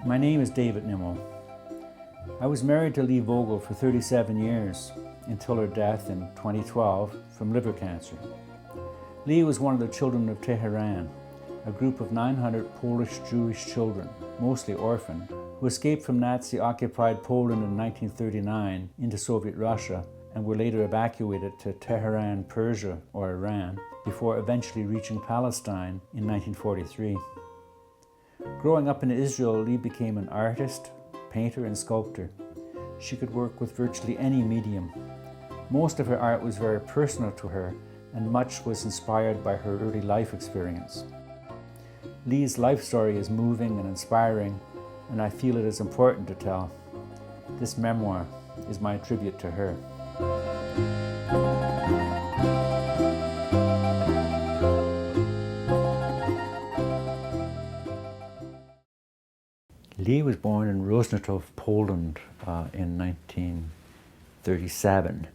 My name is David Nimmo. I was married to Lea Vogel for 37 years until her death in 2012 from liver cancer. Lea was one of the children of Tehran, a group of 900 Polish Jewish children, mostly orphaned, who escaped from Nazi-occupied Poland in 1939 into Soviet Russia and were later evacuated to Tehran, Persia, or Iran, before eventually reaching Palestine in 1943. Growing up in Israel, Lea became an artist, painter, and sculptor. She could work with virtually any medium. Most of her art was very personal to her, and much was inspired by her early life experience. Lea's life story is moving and inspiring, and I feel it is important to tell. This memoir is my tribute to her. Lea was born in Rozniatov, Poland in 1937.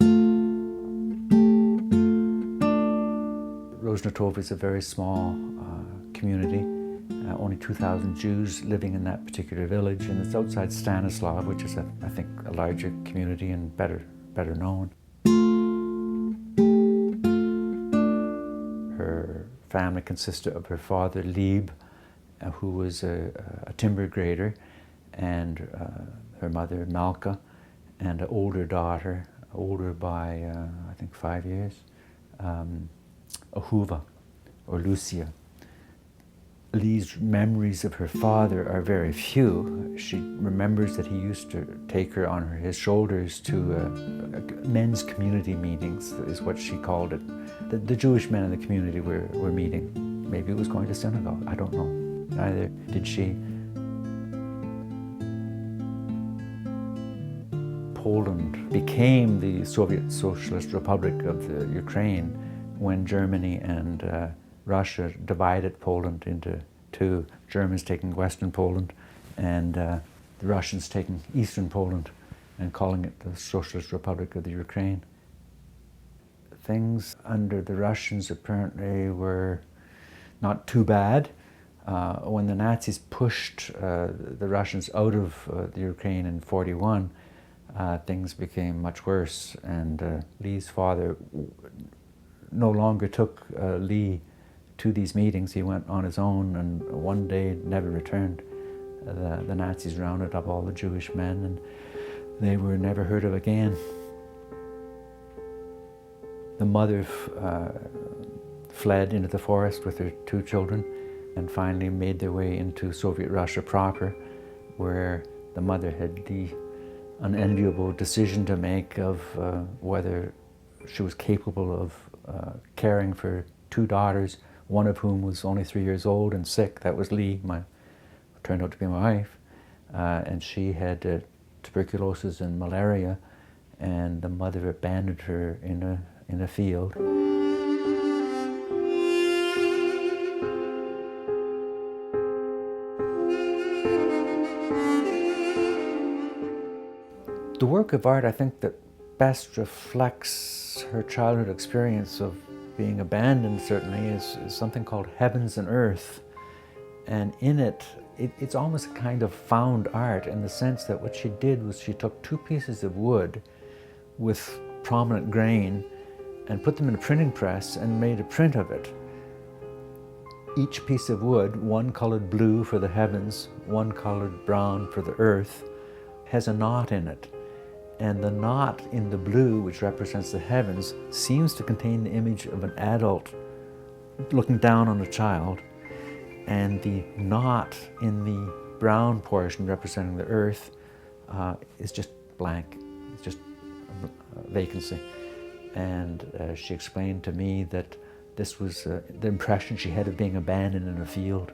Rozniatov is a very small community, only 2,000 Jews living in that particular village, and it's outside Stanislav, which is, I think, a larger community and better known. Her family consisted of her father, Lieb, who was a timber grader, and her mother, Malka, and an older daughter, older by, I think, 5 years, Ahuva, or Lucia. Lea's memories of her father are very few. She remembers that he used to take her on his shoulders to men's community meetings, is what she called it. The Jewish men in the community were meeting. Maybe it was going to synagogue, I don't know. Neither did she. Poland became the Soviet Socialist Republic of the Ukraine when Germany and Russia divided Poland into two, Germans taking Western Poland and the Russians taking Eastern Poland and calling it the Socialist Republic of the Ukraine. Things under the Russians apparently were not too bad. When the Nazis pushed the Russians out of the Ukraine in 1941, things became much worse, and Lea's father no longer took Lea to these meetings. He went on his own, and one day never returned. The Nazis rounded up all the Jewish men, and they were never heard of again. The mother fled into the forest with her two children, and finally made their way into Soviet Russia proper, where the mother had the unenviable decision to make of whether she was capable of caring for two daughters, one of whom was only 3 years old and sick. That was Lea, who turned out to be my wife, and she had tuberculosis and malaria, and the mother abandoned her in a field. The work of art, I think, that best reflects her childhood experience of being abandoned, certainly, is something called Heavens and Earth. And in it's almost a kind of found art, in the sense that what she did was she took two pieces of wood with prominent grain and put them in a printing press and made a print of it. Each piece of wood, one colored blue for the heavens, one colored brown for the earth, has a knot in it. And the knot in the blue, which represents the heavens, seems to contain the image of an adult looking down on a child. And the knot in the brown portion, representing the earth, is just blank. It's just a vacancy. And she explained to me that this was the impression she had of being abandoned in a field,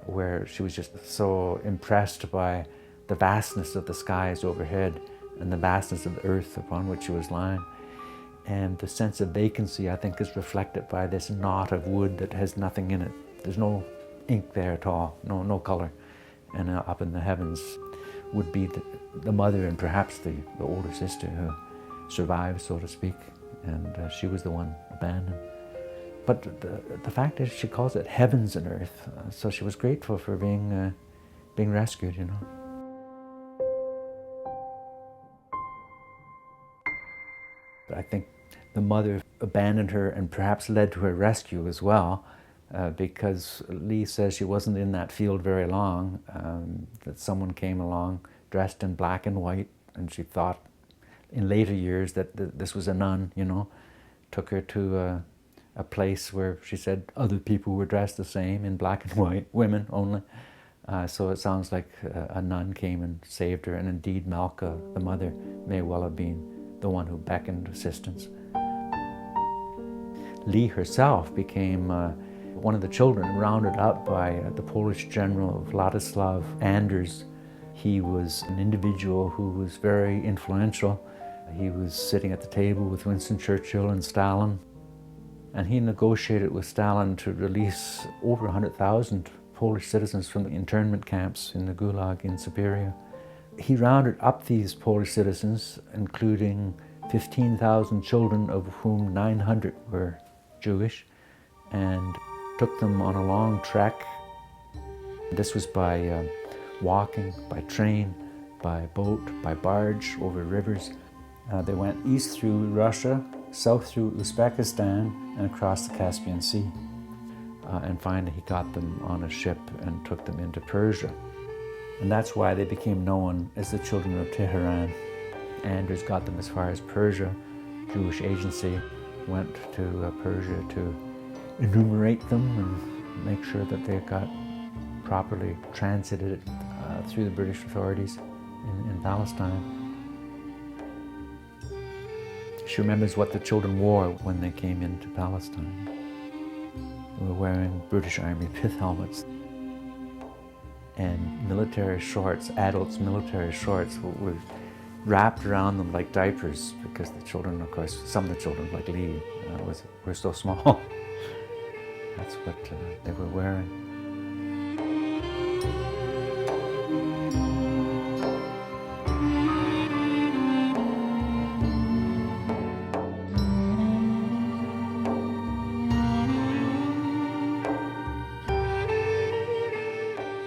where she was just so impressed by the vastness of the skies overhead and the vastness of the earth upon which she was lying. And the sense of vacancy, I think, is reflected by this knot of wood that has nothing in it. There's no ink there at all, no color. And up in the heavens would be the mother and perhaps the older sister who survived, so to speak, and she was the one abandoned. But the fact is, she calls it Heavens and Earth, so she was grateful for being being rescued, you know. But I think the mother abandoned her and perhaps led to her rescue as well, because Lea says she wasn't in that field very long, that someone came along dressed in black and white, and she thought in later years that this was a nun, you know, took her to a place where she said other people were dressed the same in black and white, women only. So it sounds like a nun came and saved her, and indeed Malka, the mother, may well have been the one who beckoned assistance. Lea herself became one of the children rounded up by the Polish general Władysław Anders. He was an individual who was very influential. He was sitting at the table with Winston Churchill and Stalin, and he negotiated with Stalin to release over 100,000 Polish citizens from the internment camps in the Gulag in Siberia. He rounded up these Polish citizens, including 15,000 children, of whom 900 were Jewish, and took them on a long trek. This was by walking, by train, by boat, by barge, over rivers. They went east through Russia, south through Uzbekistan, and across the Caspian Sea. And finally he got them on a ship and took them into Persia. And that's why they became known as the Children of Tehran. Anders got them as far as Persia. Jewish agency went to Persia to enumerate them and make sure that they got properly transited through the British authorities in Palestine. She remembers what the children wore when they came into Palestine. They were wearing British Army pith helmets and military shorts. Adults' military shorts were wrapped around them like diapers, because the children, of course, some of the children, like Lea, were so small. That's what they were wearing.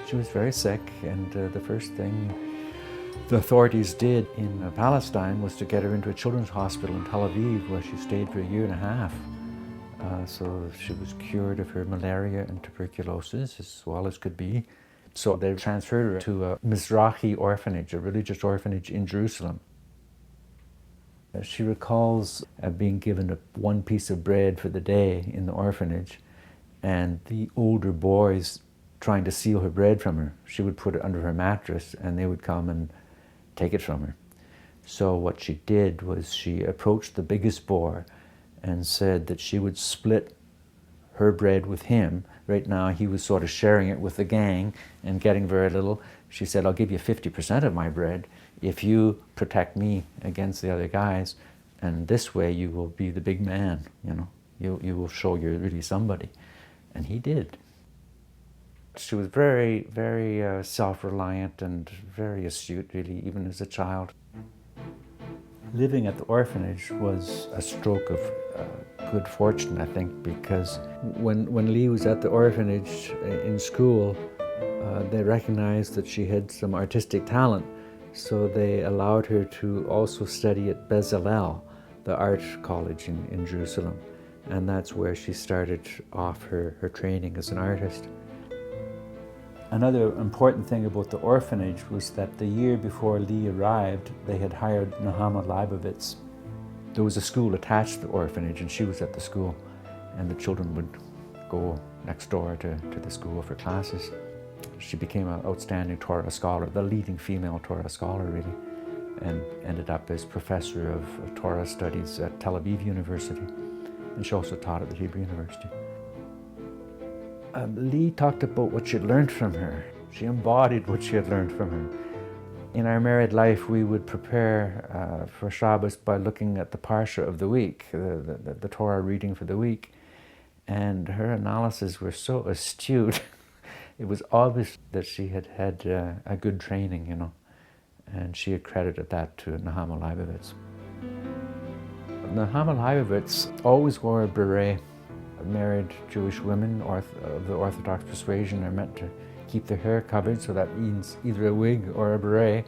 She was very sick, and the first thing the authorities did in Palestine was to get her into a children's hospital in Tel Aviv, where she stayed for a year and a half. So she was cured of her malaria and tuberculosis as well as could be. So they transferred her to a Mizrahi orphanage, a religious orphanage in Jerusalem. She recalls being given one piece of bread for the day in the orphanage, and the older boys trying to steal her bread from her. She would put it under her mattress and they would come and take it from her. So what she did was she approached the biggest boy and said that she would split her bread with him. Right now he was sort of sharing it with the gang and getting very little. She said, I'll give you 50% of my bread if you protect me against the other guys, and this way you will be the big man, you know. You will show you're really somebody. And he did. She was very, very self-reliant and very astute, really, even as a child. Living at the orphanage was a stroke of good fortune, I think, because when Lea was at the orphanage in school, they recognized that she had some artistic talent, so they allowed her to also study at Bezalel, the art college in Jerusalem, and that's where she started off her training as an artist. Another important thing about the orphanage was that the year before Lea arrived, they had hired Nahama Leibovitz. There was a school attached to the orphanage, and she was at the school, and the children would go next door to the school for classes. She became an outstanding Torah scholar, the leading female Torah scholar, really, and ended up as professor of Torah studies at Tel Aviv University, and she also taught at the Hebrew University. Lea talked about what she had learned from her. She embodied what she had learned from her. In our married life, we would prepare for Shabbos by looking at the Parsha of the week, the Torah reading for the week. And her analyses were so astute. It was obvious that she had had a good training, you know, and she accredited that to Nahama Leibovitz. Nahama Leibovitz always wore a beret. Married Jewish women of the Orthodox persuasion are meant to keep their hair covered, so that means either a wig or a beret.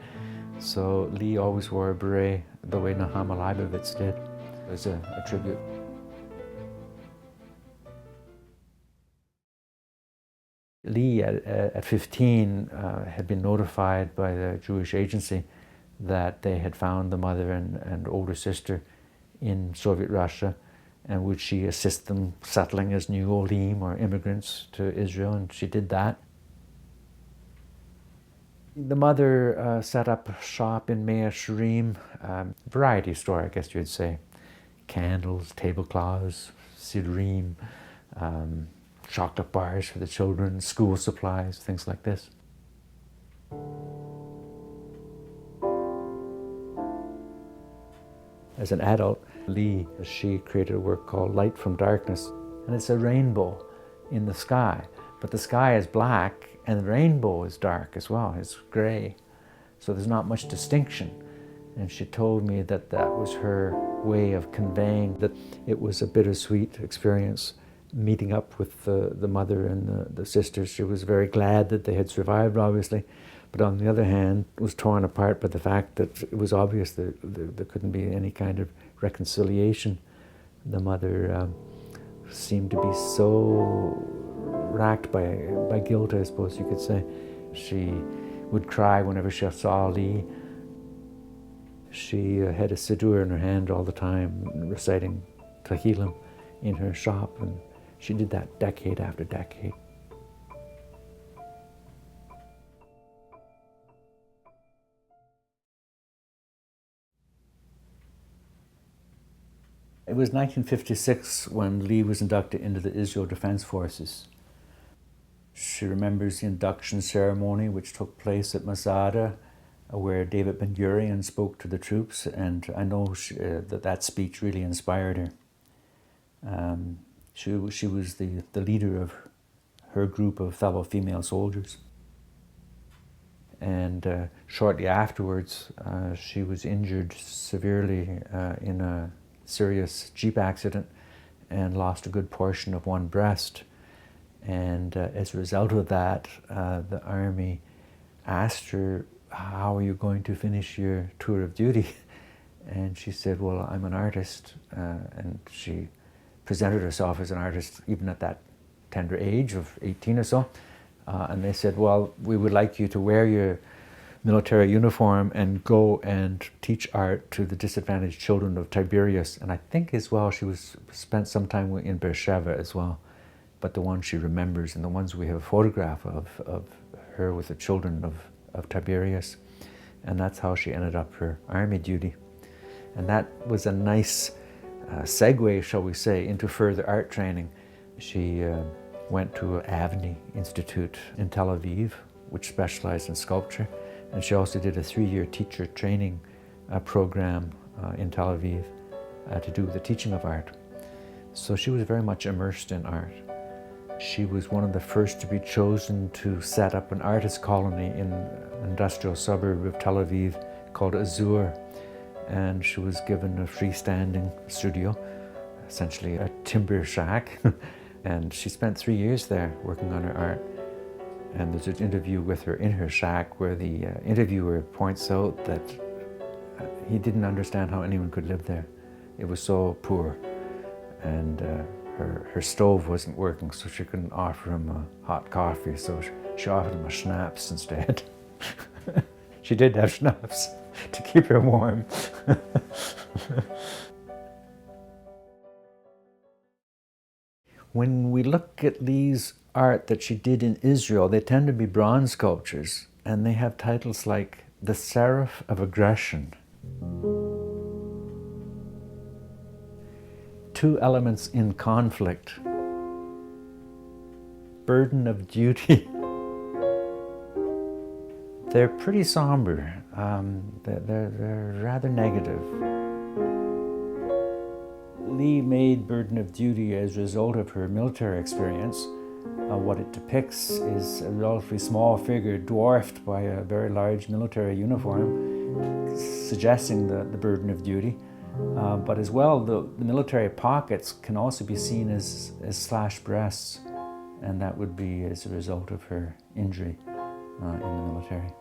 So Lea always wore a beret the way Nahama Leibovitz did, as a tribute. Lea, at 15, had been notified by the Jewish agency that they had found the mother and older sister in Soviet Russia, and would she assist them settling as new olim or immigrants to Israel, and she did that. The mother set up a shop in Mea Shearim, variety store, I guess you'd say. Candles, tablecloths, siddurim, chocolate bars for the children, school supplies, things like this. As an adult, Lea, she created a work called Light from Darkness, and it's a rainbow in the sky, but the sky is black and the rainbow is dark as well, it's gray, so there's not much distinction. And she told me that that was her way of conveying that it was a bittersweet experience meeting up with the mother and the sisters. She was very glad that they had survived, obviously, but on the other hand was torn apart by the fact that it was obvious that there couldn't be any kind of reconciliation. The mother seemed to be so racked by guilt, I suppose you could say. She would cry whenever she saw Lea. She had a siddur in her hand all the time, reciting Tehillim in her shop, and she did that decade after decade. It was 1956 when Lea was inducted into the Israel Defense Forces. She remembers the induction ceremony which took place at Masada, where David Ben-Gurion spoke to the troops, and I know that speech really inspired her. She was the leader of her group of fellow female soldiers. And shortly afterwards, she was injured severely in a serious Jeep accident and lost a good portion of one breast. And as a result of that, the army asked her, "How are you going to finish your tour of duty?" And she said, "Well, I'm an artist." And she presented herself as an artist even at that tender age of 18 or so. And they said, "Well, we would like you to wear your military uniform and go and teach art to the disadvantaged children of Tiberias." And I think as well she spent some time in Beersheba as well. But the ones she remembers and the ones we have a photograph of her with the children of Tiberias. And that's how she ended up her army duty. And that was a nice segue, shall we say, into further art training. She went to Avni Institute in Tel Aviv, which specialized in sculpture. And she also did a 3-year teacher training program in Tel Aviv to do with the teaching of art. So she was very much immersed in art. She was one of the first to be chosen to set up an artist colony in an industrial suburb of Tel Aviv called Azur. And she was given a freestanding studio, essentially a timber shack. And she spent 3 years there working on her art. And there's an interview with her in her shack where the interviewer points out that he didn't understand how anyone could live there. It was so poor. And her stove wasn't working, so she couldn't offer him a hot coffee, so she offered him a schnapps instead. She did have schnapps to keep her warm. When we look at Lea's art that she did in Israel, they tend to be bronze sculptures, and they have titles like The Seraph of Aggression, Two Elements in Conflict, Burden of Duty. They're pretty somber. They're rather negative. Lea made Burden of Duty as a result of her military experience. What it depicts is a relatively small figure dwarfed by a very large military uniform, suggesting the burden of duty. But as well, the military pockets can also be seen as slashed breasts. and that would be as a result of her injury in the military.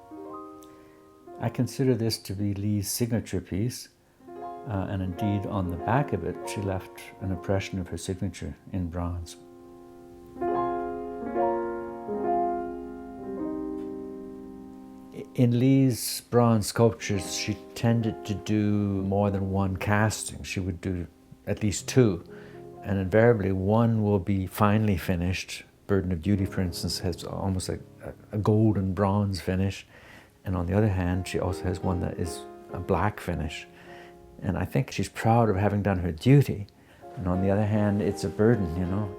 I consider this to be Lea's signature piece, and indeed on the back of it she left an impression of her signature in bronze. In Lea's bronze sculptures, she tended to do more than one casting. She would do at least two, and invariably one will be finely finished. Burden of Duty, for instance, has almost like a gold and bronze finish, and on the other hand, she also has one that is a black finish. And I think she's proud of having done her duty, and on the other hand, it's a burden, you know.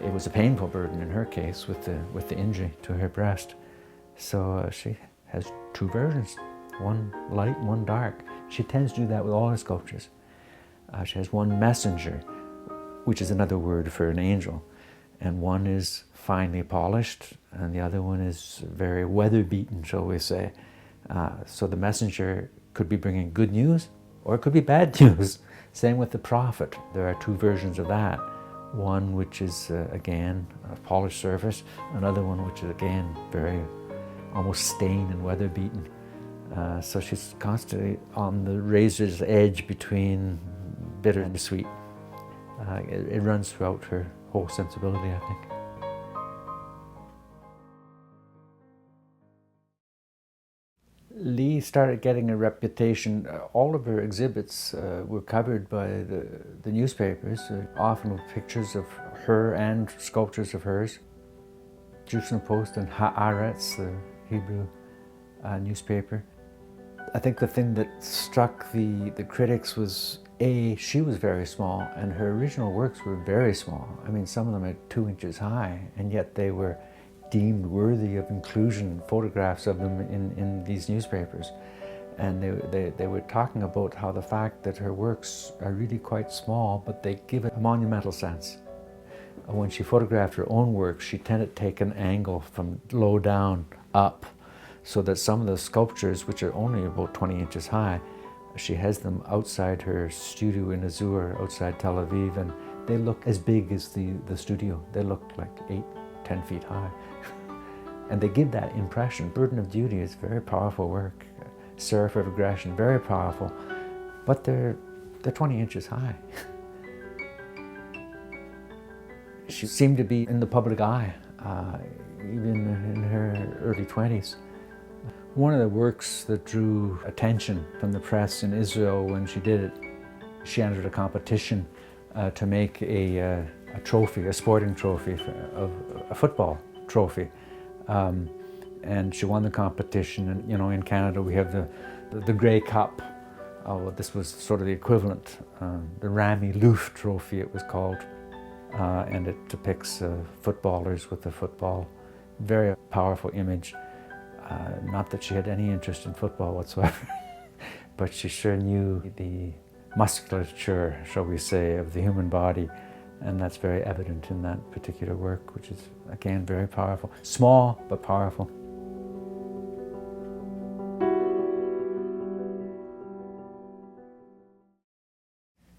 It was a painful burden in her case with the injury to her breast. So she has two versions, one light, one dark. She tends to do that with all her sculptures. She has one messenger, which is another word for an angel, and one is finely polished, and the other one is very weather-beaten, shall we say. So the messenger could be bringing good news, or it could be bad news. Same with the prophet. There are two versions of that. One which is, again, a polished surface, another one which is, again, very almost stained and weather-beaten. So she's constantly on the razor's edge between bitter and sweet. It runs throughout her whole sensibility, I think. Lea started getting a reputation. All of her exhibits were covered by the newspapers, often with pictures of her and sculptures of hers. Jerusalem Post and Haaretz, the Hebrew newspaper. I think the thing that struck the critics was, A, she was very small, and her original works were very small. I mean, some of them are 2 inches high, and yet they were deemed worthy of inclusion, photographs of them in these newspapers. And they were talking about how the fact that her works are really quite small, but they give it a monumental sense. When she photographed her own work, she tended to take an angle from low down up, so that some of the sculptures, which are only about 20 inches high, she has them outside her studio in Azur, outside Tel Aviv, and they look as big as the studio. They look like 8-10 feet high. And they give that impression. Burden of Duty is very powerful work. Seraph of Aggression, very powerful, but they're 20 inches high. She seemed to be in the public eye, even in her early 20s. One of the works that drew attention from the press in Israel when she did it, she entered a competition to make a trophy, a sporting trophy, of a football trophy. And she won the competition, and you know, in Canada we have the Grey Cup. Oh, this was sort of the equivalent, the Rami Loof trophy it was called. And it depicts footballers with a football. Very powerful image. Not that she had any interest in football whatsoever, but she sure knew the musculature, shall we say, of the human body, and that's very evident in that particular work, which is, again, very powerful. Small, but powerful.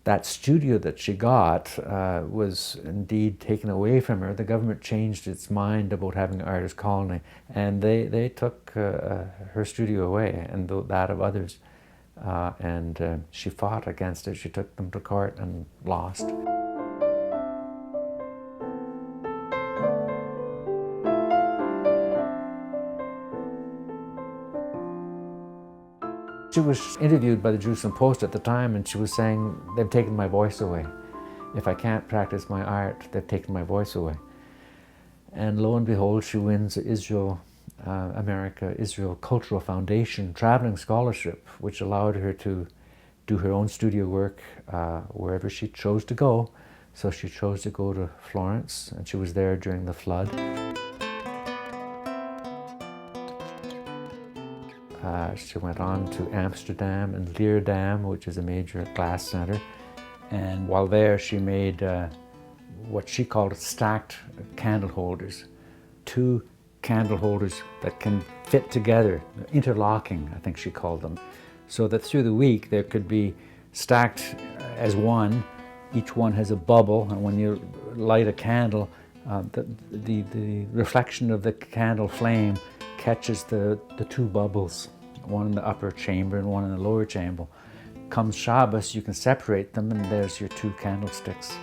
That studio that she got was indeed taken away from her. The government changed its mind about having an artist colony, and they took her studio away, and that of others. And she fought against it. She took them to court and lost. She was interviewed by the Jerusalem Post at the time, and she was saying, they've taken my voice away. If I can't practice my art, they've taken my voice away. And lo and behold, she wins Israel Cultural Foundation traveling scholarship, which allowed her to do her own studio work wherever she chose to go. So she chose to go to Florence, and she was there during the flood. She went on to Amsterdam and Leerdam, which is a major glass center. And while there, she made what she called stacked candle holders. 2 candle holders that can fit together, interlocking, I think she called them. So that through the week, there could be stacked as one. Each one has a bubble, and when you light a candle, The reflection of the candle flame catches the two bubbles, one in the upper chamber and one in the lower chamber. Comes Shabbos, you can separate them, and there's your two candlesticks,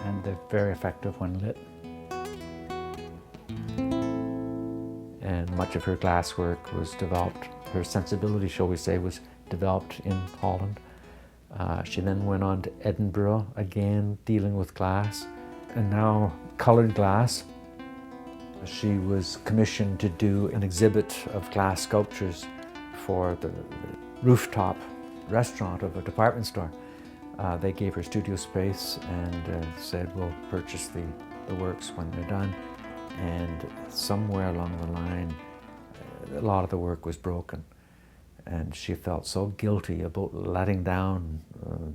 and they're very effective when lit. And much of her glass work was developed, her sensibility, shall we say, was developed in Holland. She then went on to Edinburgh, again dealing with glass, and now colored glass. She was commissioned to do an exhibit of glass sculptures for the rooftop restaurant of a department store. They gave her studio space and said, we'll purchase the works when they're done. And somewhere along the line, a lot of the work was broken. And she felt so guilty about letting down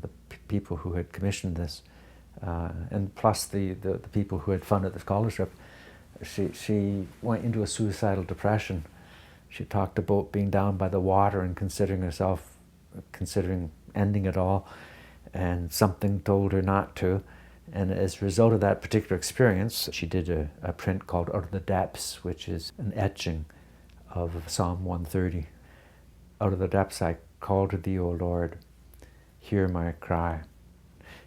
the people who had commissioned this. And plus the people who had funded the scholarship. She went into a suicidal depression. She talked about being down by the water and considering ending it all, and something told her not to. And as a result of that particular experience, she did a print called Out of the Depths, which is an etching of Psalm 130. Out of the depths I call to thee, O Lord, hear my cry.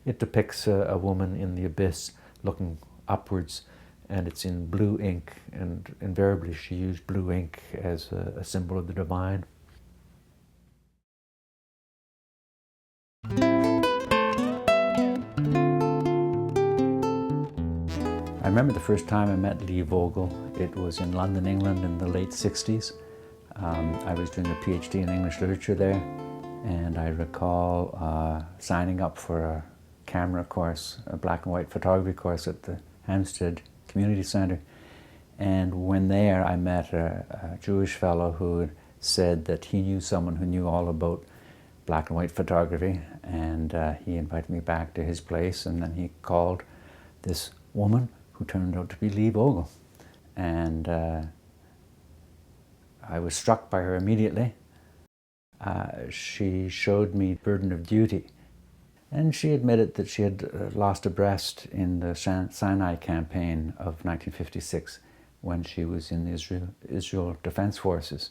It depicts a woman in the abyss looking upwards, and it's in blue ink, and invariably she used blue ink as a symbol of the divine. I remember the first time I met Lea Vogel. It was in London, England in the late 60s. I was doing a PhD in English literature there, and I recall signing up for a camera course, a black and white photography course at the Hampstead Community Centre. And when there, I met a Jewish fellow who had said that he knew someone who knew all about black and white photography, and he invited me back to his place, and then he called this woman who turned out to be Lea Vogel. And I was struck by her immediately. She showed me Burden of Duty, and she admitted that she had lost a breast in the Sinai campaign of 1956 when she was in the Israel Defense Forces.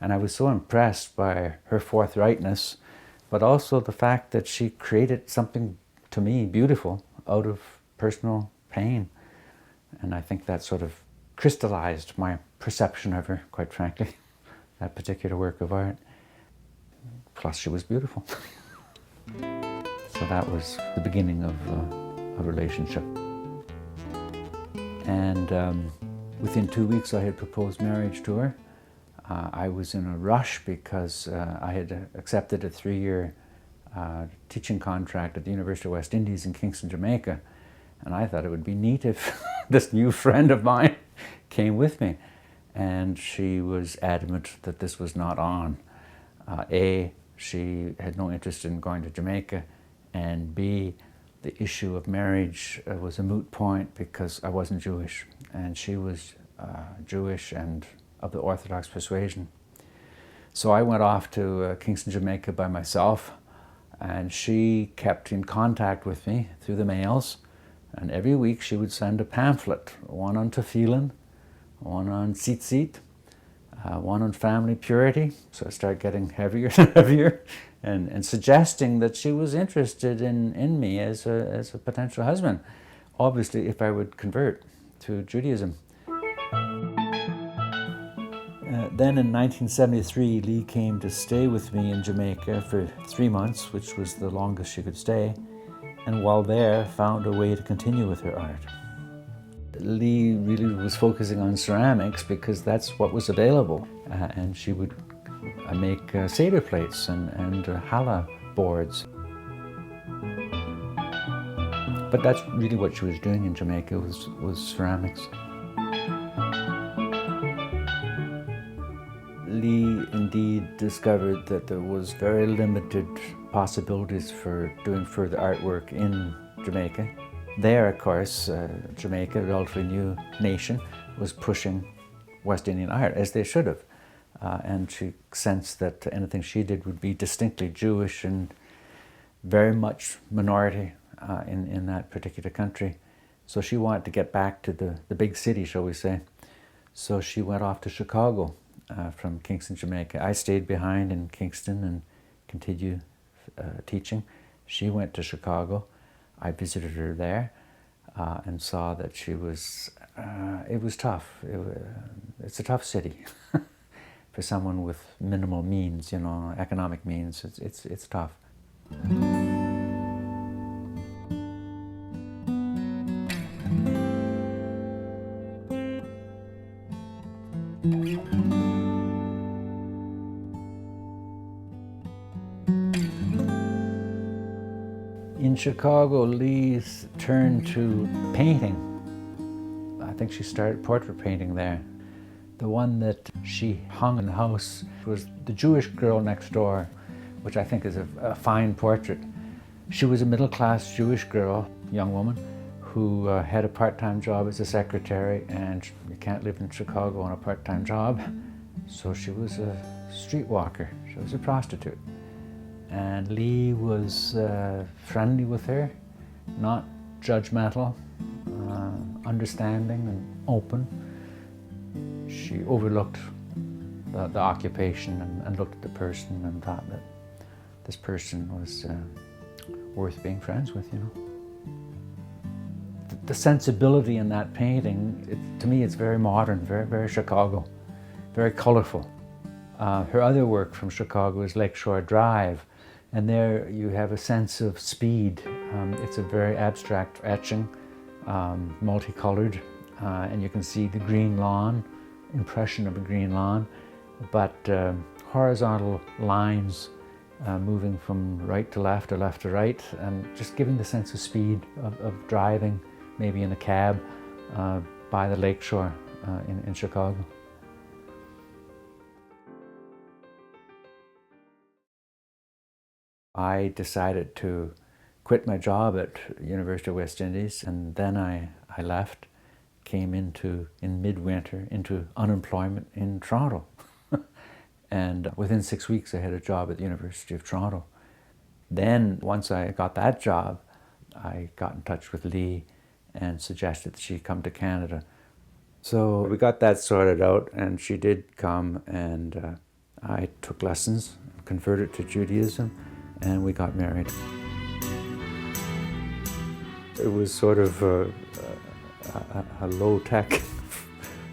And I was so impressed by her forthrightness, but also the fact that she created something, to me, beautiful out of personal pain. And I think that sort of crystallized my perception of her, quite frankly, that particular work of art. Plus, she was beautiful. So that was the beginning of a relationship. And within 2 weeks, I had proposed marriage to her. I was in a rush because I had accepted a 3-year teaching contract at the University of West Indies in Kingston, Jamaica. And I thought it would be neat if this new friend of mine came with me. And she was adamant that this was not on. A, she had no interest in going to Jamaica, and B, the issue of marriage was a moot point because I wasn't Jewish, and she was Jewish and of the Orthodox persuasion. So I went off to Kingston, Jamaica by myself, and she kept in contact with me through the mails. And every week she would send a pamphlet, one on tefillin, one on tzitzit, one on family purity. So I started getting heavier and heavier, and suggesting that she was interested in me as a potential husband, obviously if I would convert to Judaism. Then in 1973, Lea came to stay with me in Jamaica for 3 months, which was the longest she could stay. And while there, found a way to continue with her art. Lea really was focusing on ceramics because that's what was available. And she would make Seder plates and challah boards. But that's really what she was doing in Jamaica, was ceramics. Lea indeed discovered that there was very limited possibilities for doing further artwork in Jamaica. There, of course, Jamaica, a relatively new nation, was pushing West Indian art, as they should have. And she sensed that anything she did would be distinctly Jewish and very much minority in that particular country. So she wanted to get back to the big city, shall we say. So she went off to Chicago from Kingston, Jamaica. I stayed behind in Kingston and continued teaching. She went to Chicago. I visited her there and saw that she was, it was tough. It's a tough city for someone with minimal means, you know, economic means. It's tough. In Chicago, Lea turned to painting. I think she started portrait painting there. The one that she hung in the house was The Jewish Girl Next Door, which I think is a fine portrait. She was a middle-class Jewish girl, young woman, who had a part-time job as a secretary, and you can't live in Chicago on a part-time job. So she was a streetwalker. She was a prostitute. And Lea was friendly with her, not judgmental, understanding and open. She overlooked the occupation and looked at the person and thought that this person was worth being friends with, you know. The sensibility in that painting, to me, it's very modern, very, very Chicago, very colorful. Her other work from Chicago is Lakeshore Drive, and there you have a sense of speed. It's a very abstract etching, multicolored, and you can see the green lawn, impression of a green lawn, but horizontal lines moving from right to left or left to right, and just giving the sense of speed of driving, maybe in a cab, by the lakeshore in Chicago. I decided to quit my job at University of West Indies, and then I left, came in midwinter into unemployment in Toronto. And within 6 weeks I had a job at the University of Toronto. Then once I got that job, I got in touch with Lea and suggested that she come to Canada. So we got that sorted out, and she did come, and I took lessons, converted to Judaism, and we got married. It was sort of a low-tech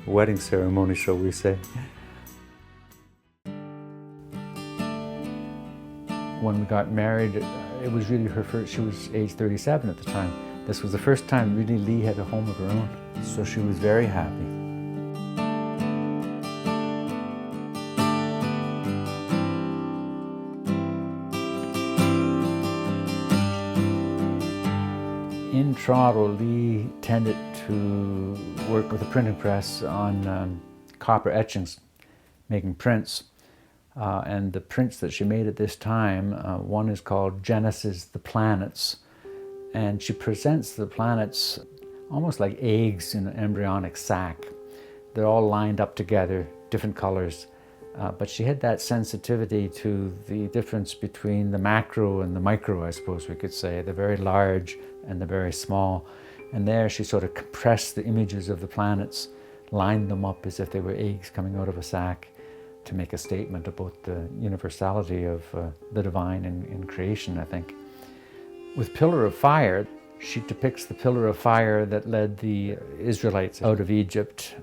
wedding ceremony, shall we say. When we got married, it was really her first, she was age 37 at the time. This was the first time really Lea had a home of her own, so she was very happy. In Toronto, Lea tended to work with a printing press on copper etchings, making prints. And the prints that she made at this time, one is called Genesis, the Planets. And she presents the planets almost like eggs in an embryonic sac. They're all lined up together, different colors. But she had that sensitivity to the difference between the macro and the micro, I suppose we could say, the very large and the very small. And there she sort of compressed the images of the planets, lined them up as if they were eggs coming out of a sac, to make a statement about the universality of the divine in creation, I think. With Pillar of Fire, she depicts the pillar of fire that led the Israelites out of Egypt.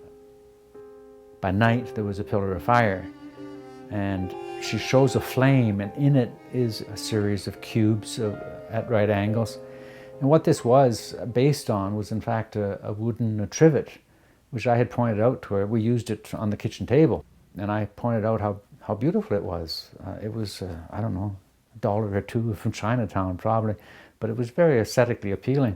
By night, there was a pillar of fire, and she shows a flame, and in it is a series of cubes at right angles. And what this was based on was, in fact, a wooden trivet, which I had pointed out to her. We used it on the kitchen table. And I pointed out how beautiful it was. It was, I don't know, $1 or $2 from Chinatown probably, but it was very aesthetically appealing.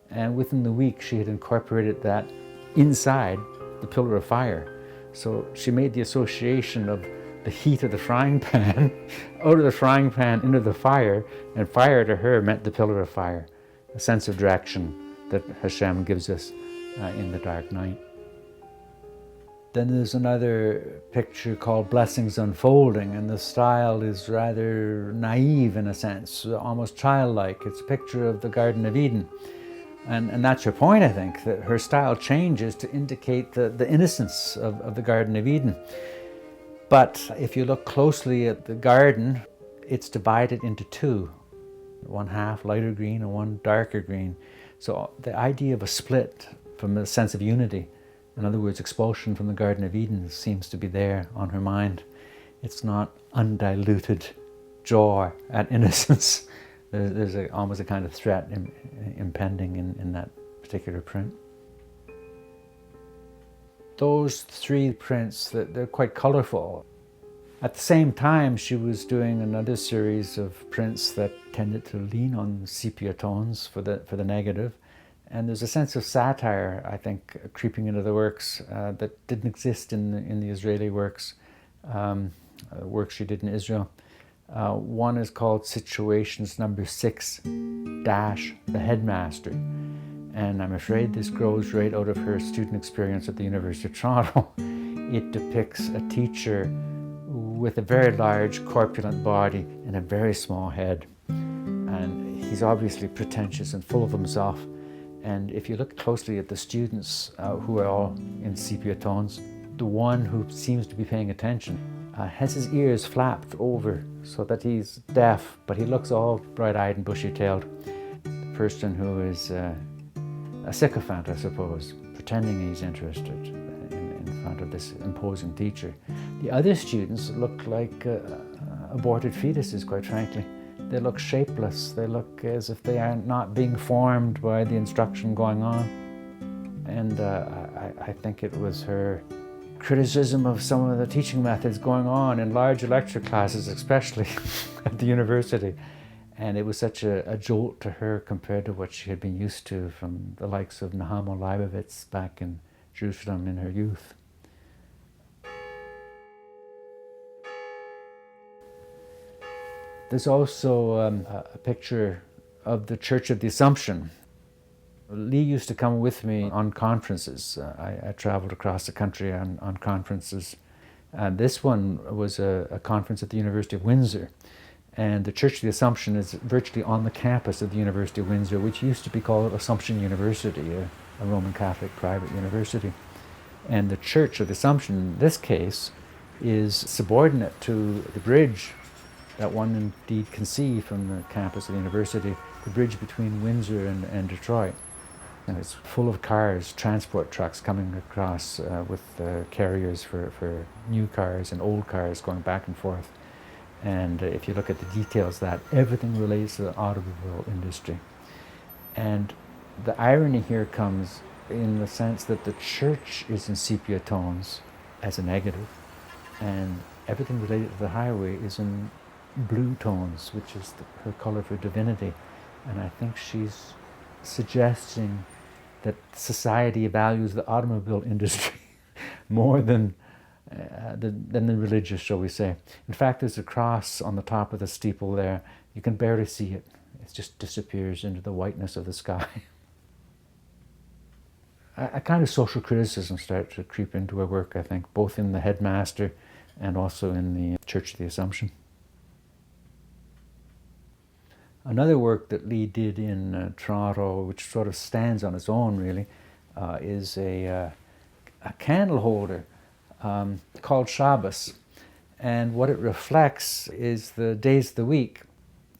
And within the week, she had incorporated that inside the pillar of fire. So she made the association of the heat of the frying pan, out of the frying pan into the fire, and fire to her meant the pillar of fire, a sense of direction that Hashem gives us in the dark night. Then there's another picture called Blessings Unfolding, and the style is rather naive in a sense, almost childlike. It's a picture of the Garden of Eden. And that's her point, I think, that her style changes to indicate the innocence of the Garden of Eden. But if you look closely at the garden, it's divided into two, one half lighter green and one darker green. So the idea of a split from a sense of unity, in other words, expulsion from the Garden of Eden, seems to be there on her mind. It's not undiluted joy at innocence. There's almost a kind of threat impending in that particular print. Those three prints, they're quite colourful. At the same time, she was doing another series of prints that tended to lean on sepia tones for the negative. And there's a sense of satire, I think, creeping into the works that didn't exist in the Israeli works, works she did in Israel. One is called Situations Number 6 dash the Headmaster. And I'm afraid this grows right out of her student experience at the University of Toronto. It depicts a teacher with a very large corpulent body and a very small head. And he's obviously pretentious and full of himself. And if you look closely at the students who are all in sepia tones, the one who seems to be paying attention has his ears flapped over so that he's deaf, but he looks all bright-eyed and bushy-tailed. The person who is a sycophant, I suppose, pretending he's interested in front of this imposing teacher. The other students look like aborted fetuses, quite frankly. They look shapeless. They look as if they are not being formed by the instruction going on. And I think it was her criticism of some of the teaching methods going on in large lecture classes, especially at the university. And it was such a jolt to her compared to what she had been used to from the likes of Nahamo Leibovitz back in Jerusalem in her youth. There's also a picture of the Church of the Assumption. Lea used to come with me on conferences. I traveled across the country on conferences. And this one was a conference at the University of Windsor. And the Church of the Assumption is virtually on the campus of the University of Windsor, which used to be called Assumption University, a Roman Catholic private university. And the Church of the Assumption, in this case, is subordinate to the bridge that one indeed can see from the campus of the university, the bridge between Windsor and Detroit. And it's full of cars, transport trucks coming across with carriers for new cars and old cars going back and forth. And if you look at the details of that, everything relates to the automobile industry. And the irony here comes in the sense that the church is in sepia tones as a negative, and everything related to the highway is in blue tones, which is her color for divinity. And I think she's suggesting that society values the automobile industry more than the religious, shall we say. In fact, there's a cross on the top of the steeple there. You can barely see it. It just disappears into the whiteness of the sky. A kind of social criticism started to creep into her work, I think, both in the Headmaster and also in the Church of the Assumption. Another work that Lea did in Toronto, which sort of stands on its own really, is a candle holder called Shabbos. And what it reflects is the days of the week.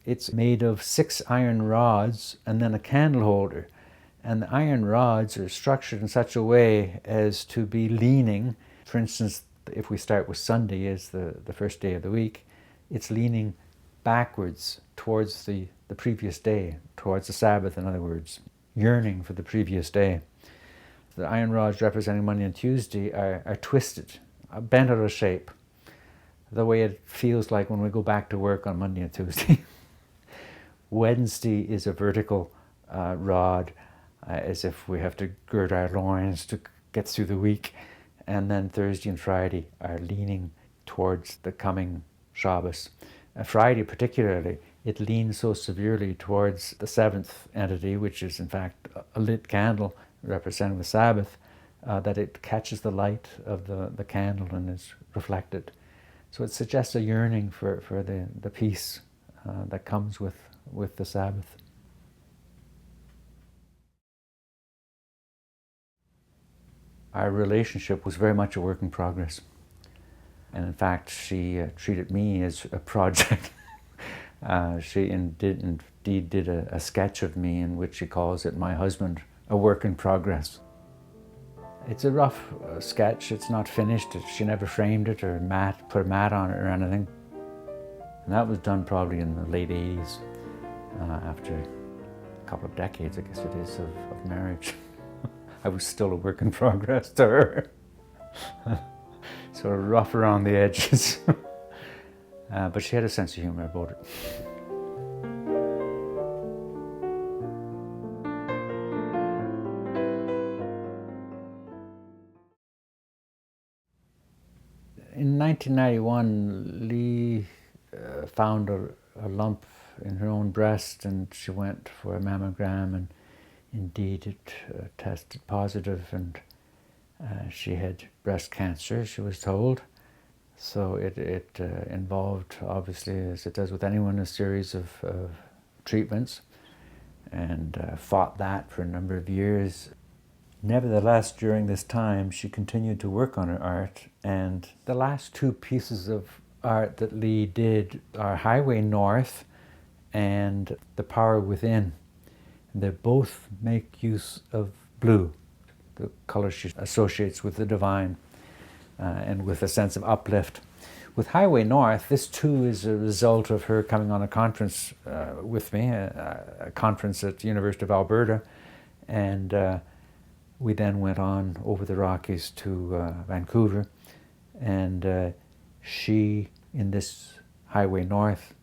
It's made of 6 iron rods and then a candle holder. And the iron rods are structured in such a way as to be leaning. For instance, if we start with Sunday as the first day of the week, it's leaning backwards towards the previous day, towards the Sabbath, in other words, yearning for the previous day. The iron rods representing Monday and Tuesday are twisted, bent out of shape, the way it feels like when we go back to work on Monday and Tuesday. Wednesday is a vertical rod, as if we have to gird our loins to get through the week. And then Thursday and Friday are leaning towards the coming Shabbos. Friday particularly, it leans so severely towards the seventh entity, which is in fact a lit candle representing the Sabbath, that it catches the light of the candle and is reflected. So it suggests a yearning for the peace that comes with the Sabbath. our relationship was very much a work in progress. And in fact, she treated me as a project. She indeed did a sketch of me in which she calls it, my husband, a work in progress. It's a rough sketch. It's not finished. She never framed it or put a mat on it or anything. And that was done probably in the late 80s, after a couple of decades, I guess it is, of marriage. I was still a work in progress to her. Sort of rough around the edges. But she had a sense of humor about it. In 1991, Lee found a lump in her own breast, and she went for a mammogram, and indeed it tested positive, and she had breast cancer, she was told. So it involved, obviously, as it does with anyone, a series of treatments, and fought that for a number of years. Nevertheless, during this time, she continued to work on her art, and the last two pieces of art that Lee did are Highway North and The Power Within. They both make use of blue, the color she associates with the divine, and with a sense of uplift. With Highway North, this too is a result of her coming on a conference with me, a conference at the University of Alberta, and we then went on over the Rockies to Vancouver, and she, in this Highway North,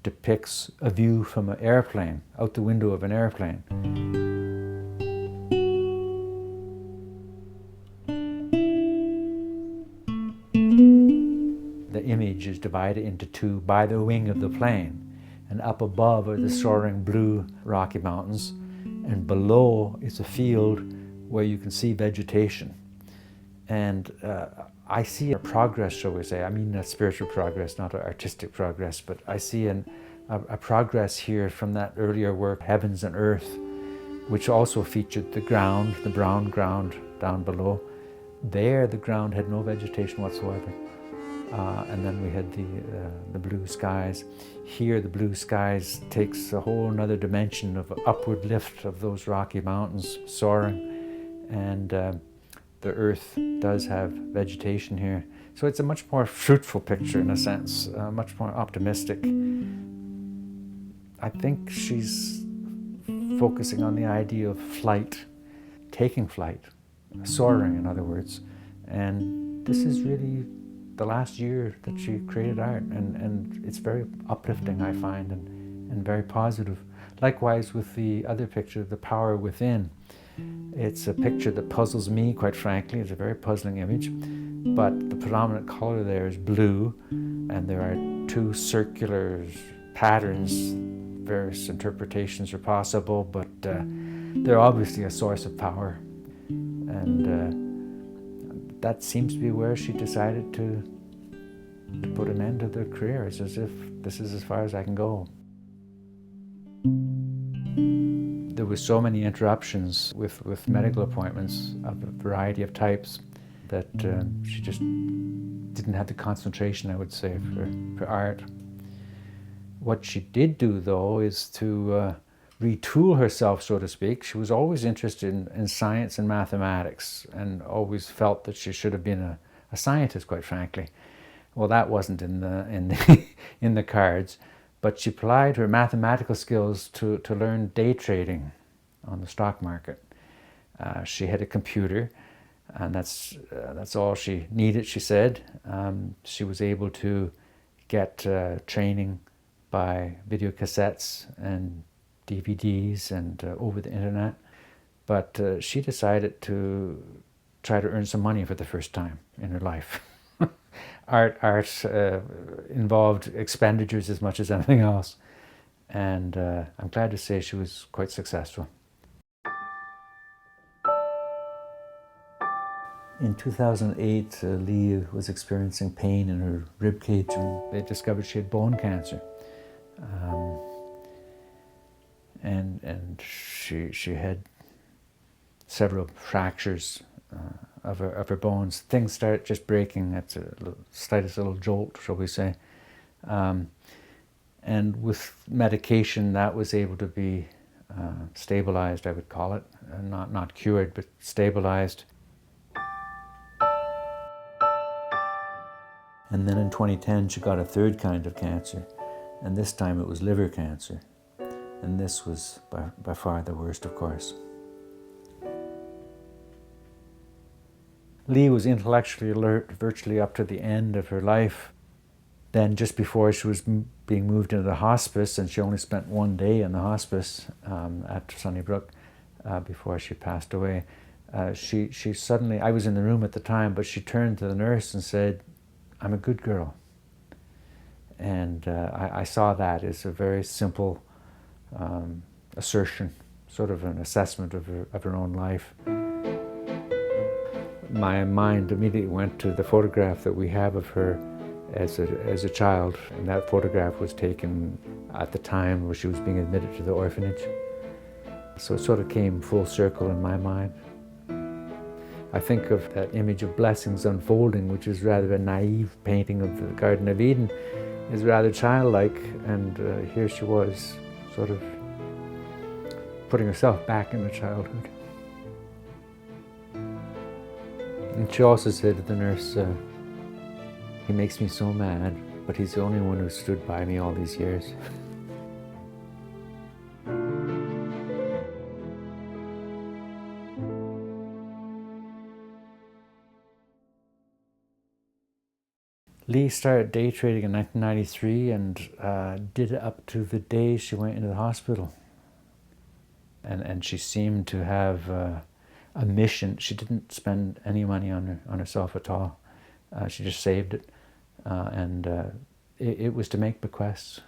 depicts a view from an airplane, out the window of an airplane. The image is divided into two by the wing of the plane, and up above are the soaring blue Rocky Mountains, and below is a field where you can see vegetation. And I see a progress, shall we say. I mean not spiritual progress, not artistic progress, but I see a progress here from that earlier work, Heavens and Earth, which also featured the ground, the brown ground down below. There the ground had no vegetation whatsoever. And then we had the blue skies. Here the blue skies takes a whole another dimension of upward lift of those Rocky Mountains soaring. And the earth does have vegetation here. So it's a much more fruitful picture in a sense, much more optimistic. I think she's focusing on the idea of flight, taking flight, soaring in other words. And this is really the last year that she created art, and it's very uplifting, I find, and very positive. Likewise with the other picture, The Power Within. It's a picture that puzzles me, quite frankly. It's a very puzzling image, but the predominant color there is blue, and there are two circular patterns. Various interpretations are possible, but they're obviously a source of power, and that seems to be where she decided to put an end to their career. It's as if this is as far as I can go. There were so many interruptions with medical appointments of a variety of types that she just didn't have the concentration, I would say, for art. What she did do, though, is to retool herself, so to speak. She was always interested in science and mathematics, and always felt that she should have been a scientist, quite frankly. Well, that wasn't in the cards. But she applied her mathematical skills to learn day trading on the stock market. She had a computer, and that's all she needed, she said. She was able to get training by video cassettes and DVDs and over the internet. But she decided to try to earn some money for the first time in her life. Art involved expenditures as much as anything else, and I'm glad to say she was quite successful. In 2008, Lea was experiencing pain in her rib cage, and they discovered she had bone cancer, and she had several fractures of her bones. Things started just breaking at the slightest little jolt, shall we say. And with medication, that was able to be stabilized, I would call it. Not cured, but stabilized. And then in 2010, she got a third kind of cancer. And this time it was liver cancer. And this was by far the worst, of course. Lea was intellectually alert virtually up to the end of her life. Then just before she was being moved into the hospice, and she only spent one day in the hospice at Sunnybrook before she passed away, she suddenly, I was in the room at the time, but she turned to the nurse and said, "I'm a good girl." And I saw that as a very simple assertion, sort of an assessment of her own life. My mind immediately went to the photograph that we have of her as a child, and that photograph was taken at the time where she was being admitted to the orphanage. So it sort of came full circle in my mind. I think of that image of blessings unfolding, which is rather a naive painting of the Garden of Eden, is rather childlike, and here she was, sort of putting herself back into childhood. And she also said to the nurse, "He makes me so mad, but he's the only one who stood by me all these years." Lea started day trading in 1993 and did it up to the day she went into the hospital. And she seemed to have a mission. She didn't spend any money on herself at all. She just saved it. And it was to make bequests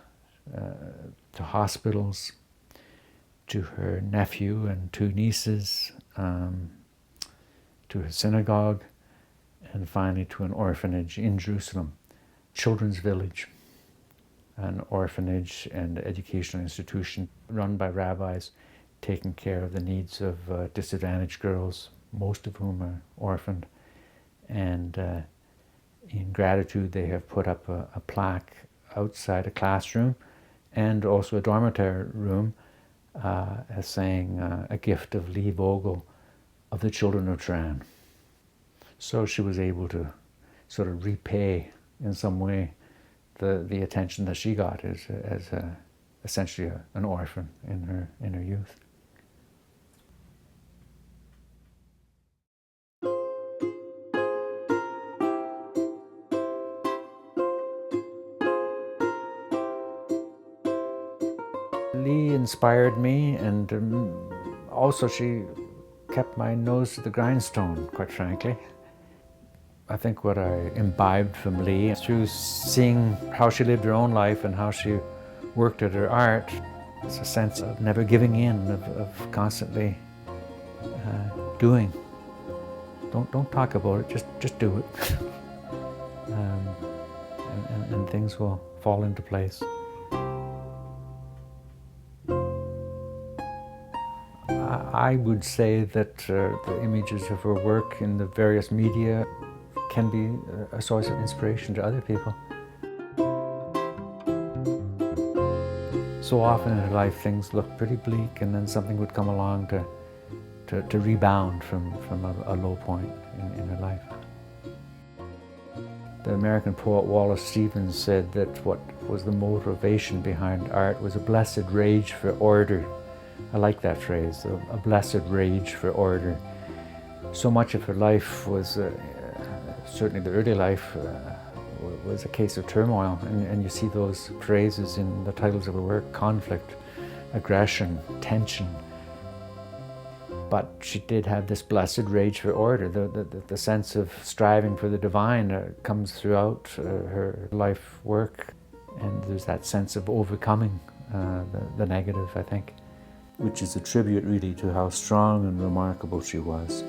to hospitals, to her nephew and two nieces, to her synagogue, and finally to an orphanage in Jerusalem, Children's Village, an orphanage and educational institution run by rabbis, taking care of the needs of disadvantaged girls, most of whom are orphaned. And in gratitude, they have put up a plaque outside a classroom and also a dormitory room as saying a gift of Lea Vogel of the children of Tehran. So she was able to sort of repay in some way the attention that she got as essentially an orphan in her youth. Lea inspired me, and also she kept my nose to the grindstone, quite frankly. I think what I imbibed from Lea through seeing how she lived her own life and how she worked at her art, it's a sense of never giving in, of constantly doing. Don't talk about it, just do it. And things will fall into place. I would say that the images of her work in the various media can be a source of inspiration to other people. So often in her life things look pretty bleak, and then something would come along to rebound from a low point in her life. The American poet Wallace Stevens said that what was the motivation behind art was a blessed rage for order. I like that phrase, a blessed rage for order. So much of her life was, certainly the early life, was a case of turmoil, and you see those phrases in the titles of her work: conflict, aggression, tension. But she did have this blessed rage for order. The sense of striving for the divine comes throughout her life work, and there's that sense of overcoming the negative, I think, which is a tribute really to how strong and remarkable she was.